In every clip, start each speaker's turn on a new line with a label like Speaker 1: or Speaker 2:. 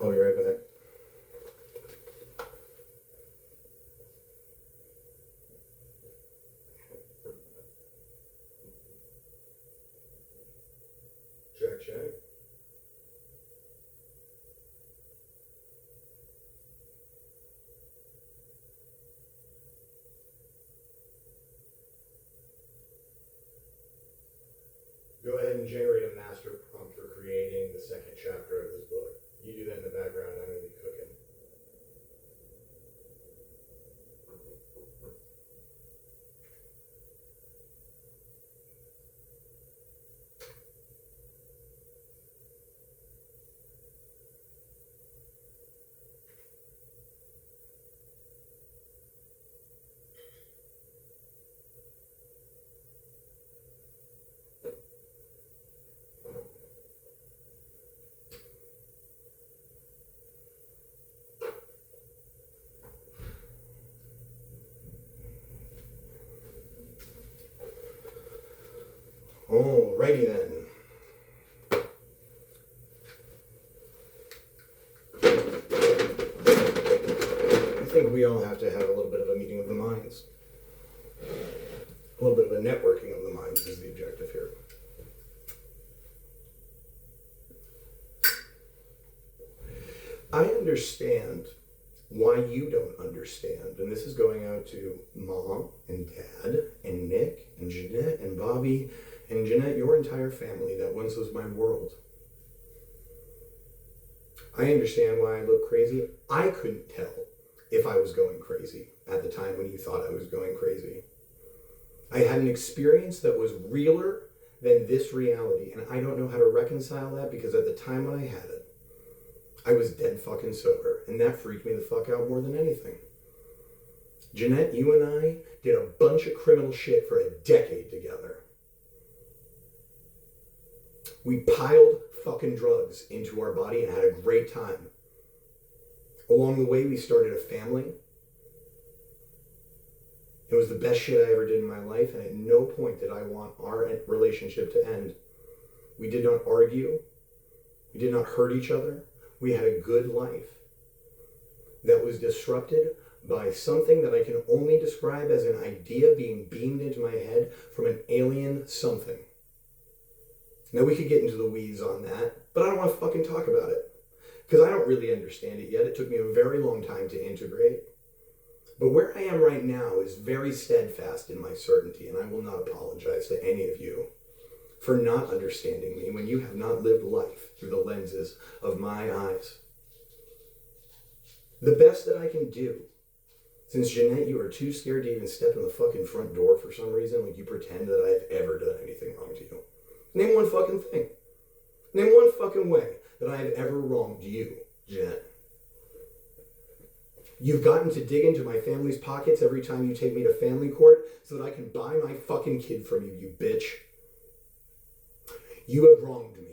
Speaker 1: I'll be right back. Check, check. Go ahead and generate a master prompt for creating the second chapter of this book. You do that in the background, I'm going to be cooking. Alrighty then. I think we all have to have a little bit of a meeting of the minds. A little bit of a networking of the minds is the objective here. I understand why you don't understand, and this is going out to Mom and Dad and Nick and Jeanette and Bobby and Jeanette, your entire family that once was my world. I understand why I look crazy. I couldn't tell if I was going crazy at the time when you thought I was going crazy. I had an experience that was realer than this reality, and I don't know how to reconcile that because at the time when I had it, I was dead fucking sober, and that freaked me the fuck out more than anything. Jeanette, you and I did a bunch of criminal shit for a decade together. We piled fucking drugs into our body and had a great time. Along the way, we started a family. It was the best shit I ever did in my life, and at no point did I want our relationship to end. We did not argue. We did not hurt each other. We had a good life that was disrupted by something that I can only describe as an idea being beamed into my head from an alien something. Now, we could get into the weeds on that, but I don't want to fucking talk about it because I don't really understand it yet. It took me a very long time to integrate. But where I am right now is very steadfast in my certainty, and I will not apologize to any of you for not understanding me when you have not lived life through the lenses of my eyes. The best that I can do, since Jeanette, you are too scared to even step in the fucking front door for some reason, like you pretend that I have ever done anything wrong to you. Name one fucking thing. Name one fucking way that I have ever wronged you, Jeanette. You've gotten to dig into my family's pockets every time you take me to family court so that I can buy my fucking kid from you, you bitch. You have wronged me.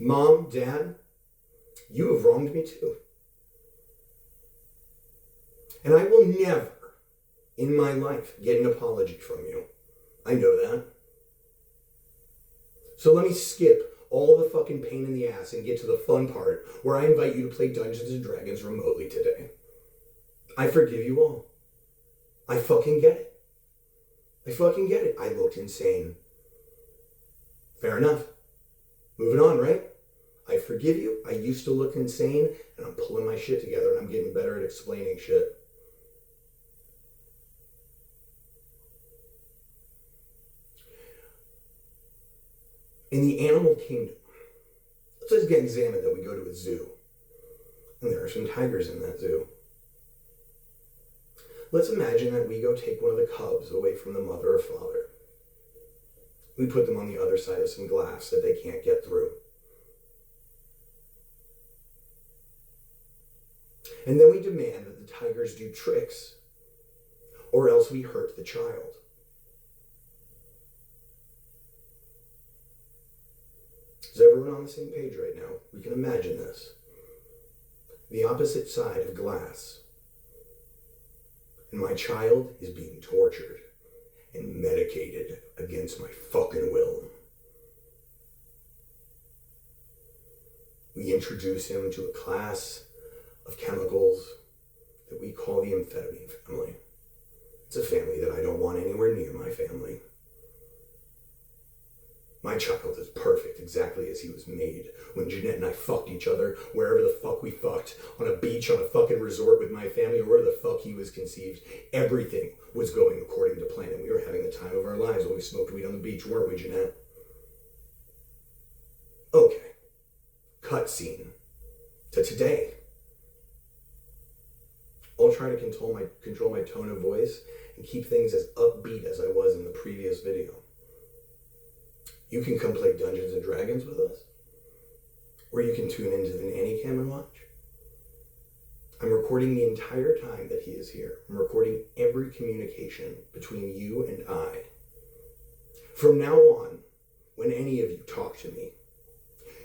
Speaker 1: Mom, Dad, you have wronged me too. And I will never in my life get an apology from you. I know that. So let me skip all the fucking pain in the ass and get to the fun part where I invite you to play Dungeons and Dragons remotely today. I forgive you all. I fucking get it. I fucking get it. I looked insane. Fair enough. Moving on, right? I forgive you. I used to look insane, and I'm pulling my shit together, and I'm getting better at explaining shit. In the animal kingdom, let's just get examined that we go to a zoo, and there are some tigers in that zoo. Let's imagine that we go take one of the cubs away from the mother or father. We put them on the other side of some glass that they can't get through. And then we demand that the tigers do tricks, or else we hurt the child. Is everyone on the same page right now? We can imagine this. The opposite side of glass. And my child is being tortured and medicated against my fucking will. We introduce him to a class of chemicals that we call the amphetamine family. It's a family that I don't want anywhere near my family. My child is perfect exactly as he was made. When Jeanette and I fucked each other, wherever the fuck we fucked, on a beach, on a fucking resort with my family, or where the fuck he was conceived, everything was going according to plan, and we were having the time of our lives while we smoked weed on the beach, weren't we, Jeanette? Okay. Cut scene to today. I'll try to control my tone of voice and keep things as upbeat as I was in the previous video. You can come play Dungeons and Dragons with us, or you can tune into the nanny cam and watch. I'm recording the entire time that he is here. I'm recording every communication between you and I. From now on, when any of you talk to me,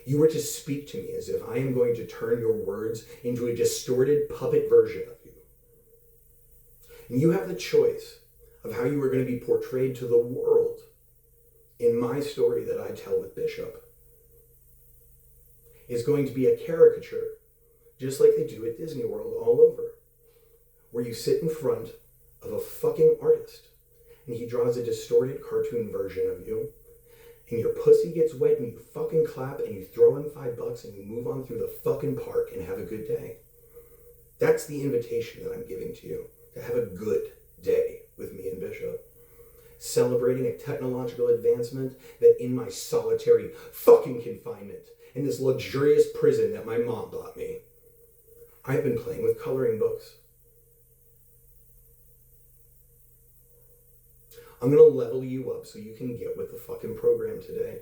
Speaker 1: you are to speak to me as if I am going to turn your words into a distorted puppet version of you. And you have the choice of how you are going to be portrayed to the world in my story that I tell with Bishop. Is going to be a caricature, just like they do at Disney World all over, where you sit in front of a fucking artist and he draws a distorted cartoon version of you, and your pussy gets wet and you fucking clap and you throw him $5 and you move on through the fucking park and have a good day. That's the invitation that I'm giving to you, to have a good day with me and Bishop. Celebrating a technological advancement that in my solitary fucking confinement, in this luxurious prison that my mom bought me, I've been playing with coloring books. I'm going to level you up so you can get with the fucking program today.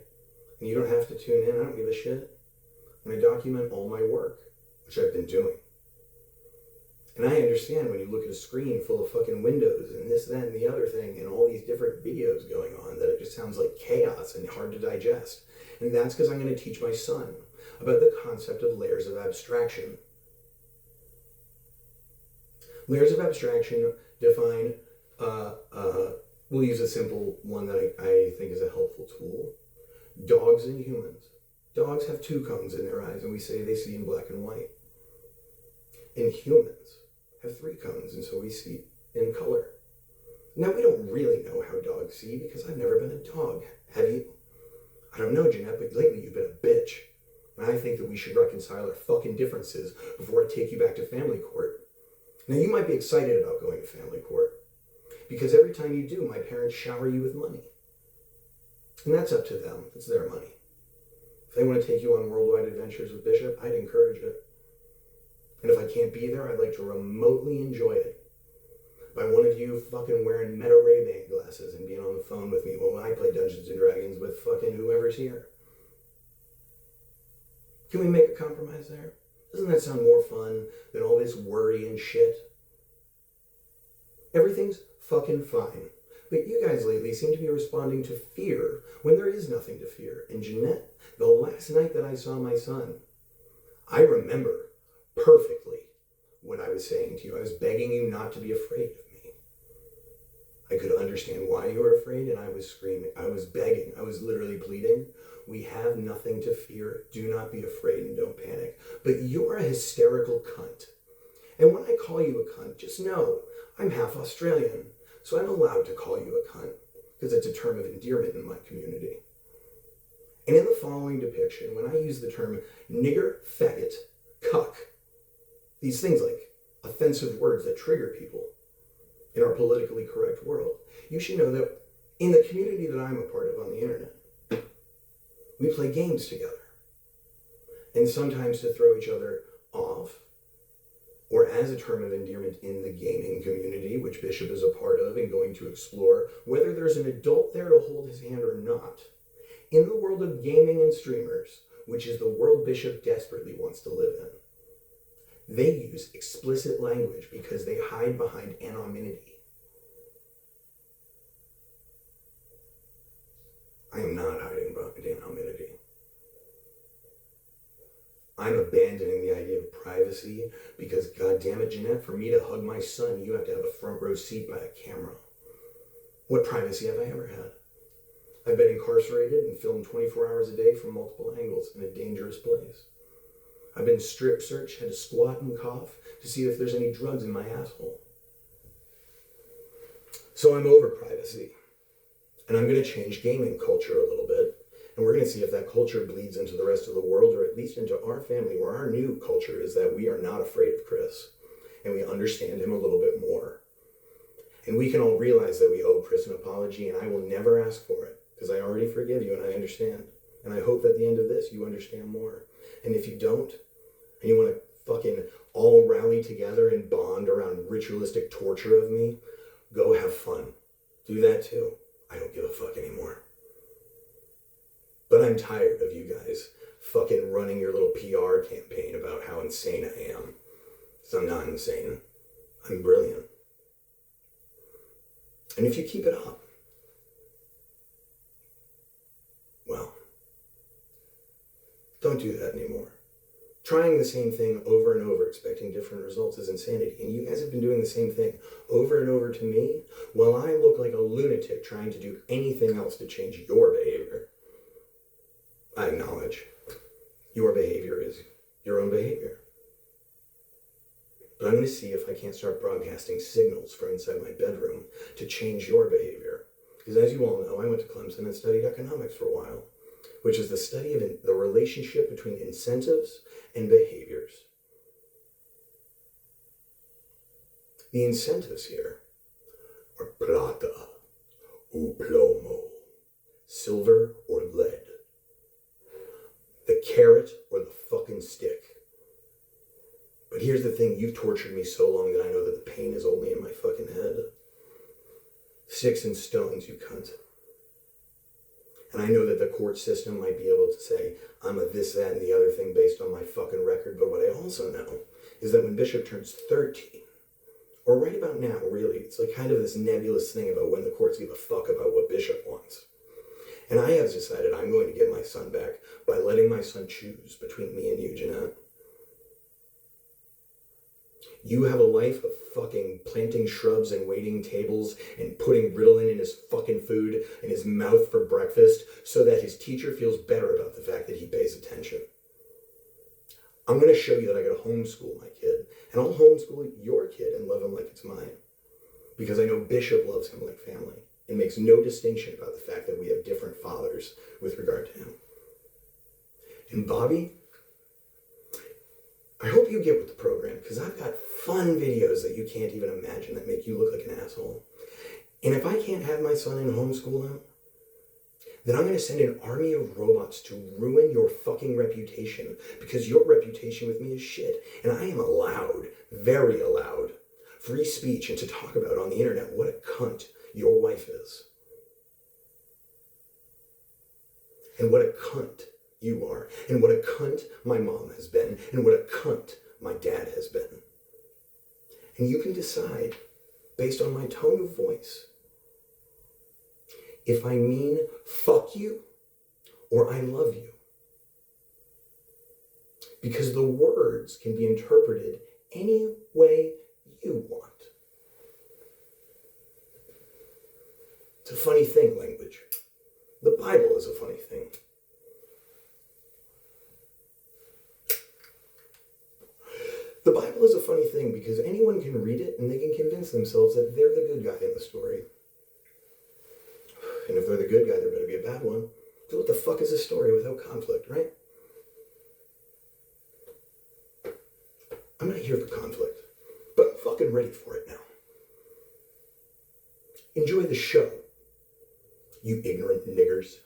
Speaker 1: And you don't have to tune in, I don't give a shit. I'm going to document all my work, which I've been doing. And I understand when you look at a screen full of fucking windows and this, that, and the other thing, and all these different videos going on, that it just sounds like chaos and hard to digest. And that's because I'm going to teach my son about the concept of layers of abstraction. Layers of abstraction define, we'll use a simple one that I think is a helpful tool. Dogs and humans. Dogs have two cones in their eyes, and we say they see in black and white. And humans have three cones, and so we see in color. Now, we don't really know how dogs see because I've never been a dog. Have you? I don't know, Jeanette, but lately you've been a bitch. And I think that we should reconcile our fucking differences before I take you back to family court. Now, you might be excited about going to family court because every time you do, my parents shower you with money. And that's up to them. It's their money. If they want to take you on worldwide adventures with Bishop, I'd encourage it. And if I can't be there, I'd like to remotely enjoy it by one of you fucking wearing Meta Ray-Ban glasses and being on the phone with me while I play Dungeons and Dragons with fucking whoever's here. Can we make a compromise there? Doesn't that sound more fun than all this worry and shit? Everything's fucking fine. But you guys lately seem to be responding to fear when there is nothing to fear. And Jeanette, the last night that I saw my son, I remember perfectly what I was saying to you. I was begging you not to be afraid of me. I could understand why you were afraid, and I was screaming. I was begging. I was literally pleading. We have nothing to fear. Do not be afraid and don't panic. But you're a hysterical cunt. And when I call you a cunt, just know I'm half Australian, so I'm allowed to call you a cunt because it's a term of endearment in my community. And in the following depiction, when I use the term nigger, faggot, cuck, these things like offensive words that trigger people in our politically correct world, you should know that in the community that I'm a part of on the internet, we play games together. And sometimes to throw each other off, or as a term of endearment in the gaming community, which Bishop is a part of and going to explore, whether there's an adult there to hold his hand or not, in the world of gaming and streamers, which is the world Bishop desperately wants to live in, they use explicit language because they hide behind anonymity. I am not hiding behind anonymity. I'm abandoning the idea of privacy because, goddammit, Jeanette, for me to hug my son, you have to have a front row seat by a camera. What privacy have I ever had? I've been incarcerated and filmed 24 hours a day from multiple angles in a dangerous place. I've been strip searched, had to squat and cough to see if there's any drugs in my asshole. So I'm over privacy. And I'm going to change gaming culture a little bit. And we're going to see if that culture bleeds into the rest of the world, or at least into our family, where our new culture is that we are not afraid of Chris. And we understand him a little bit more. And we can all realize that we owe Chris an apology, and I will never ask for it, because I already forgive you and I understand. And I hope at the end of this you understand more. And if you don't, and you want to fucking all rally together and bond around ritualistic torture of me, go have fun. Do that too. I don't give a fuck anymore. But I'm tired of you guys fucking running your little PR campaign about how insane I am. So I'm not insane. I'm brilliant. And if you keep it up, well, don't do that anymore. Trying the same thing over and over, expecting different results, is insanity. And you guys have been doing the same thing over and over to me, while I look like a lunatic trying to do anything else to change your behavior. I acknowledge your behavior is your own behavior. But I'm going to see if I can't start broadcasting signals from inside my bedroom to change your behavior. Because as you all know, I went to Clemson and studied economics for a while, which is the study of the relationship between incentives and behaviors. The incentives here are plata ou plomo, silver or lead, the carrot or the fucking stick. But here's the thing, you've tortured me so long that I know that the pain is only in my fucking head. Sticks and stones, you cunt. And I know that the court system might be able to say, I'm a this, that, and the other thing based on my fucking record, but what I also know is that when Bishop turns 13, or right about now, really, it's like kind of this nebulous thing about when the courts give a fuck about what Bishop wants. And I have decided I'm going to get my son back by letting my son choose between me and you, Jeanette. You have a life of fucking planting shrubs and waiting tables and putting Ritalin in his fucking food in his mouth for breakfast so that his teacher feels better about the fact that he pays attention. I'm going to show you that I got to homeschool my kid, and I'll homeschool your kid and love him like it's mine. Because I know Bishop loves him like family and makes no distinction about the fact that we have different fathers with regard to him. And Bobby, I hope you get with the program, because I've got fun videos that you can't even imagine that make you look like an asshole. And if I can't have my son and homeschool him, then I'm going to send an army of robots to ruin your fucking reputation, because your reputation with me is shit. And I am allowed, very allowed, free speech and to talk about on the internet what a cunt your wife is. And what a cunt you are, and what a cunt my mom has been, and what a cunt my dad has been. And you can decide, based on my tone of voice, if I mean fuck you or I love you. Because the words can be interpreted any way you want. It's a funny thing, language. The Bible is a funny thing. The Bible is a funny thing because anyone can read it and they can convince themselves that they're the good guy in the story. And if they're the good guy, there better be a bad one. So what the fuck is a story without conflict, right? I'm not here for conflict, but I'm fucking ready for it now. Enjoy the show, you ignorant niggers.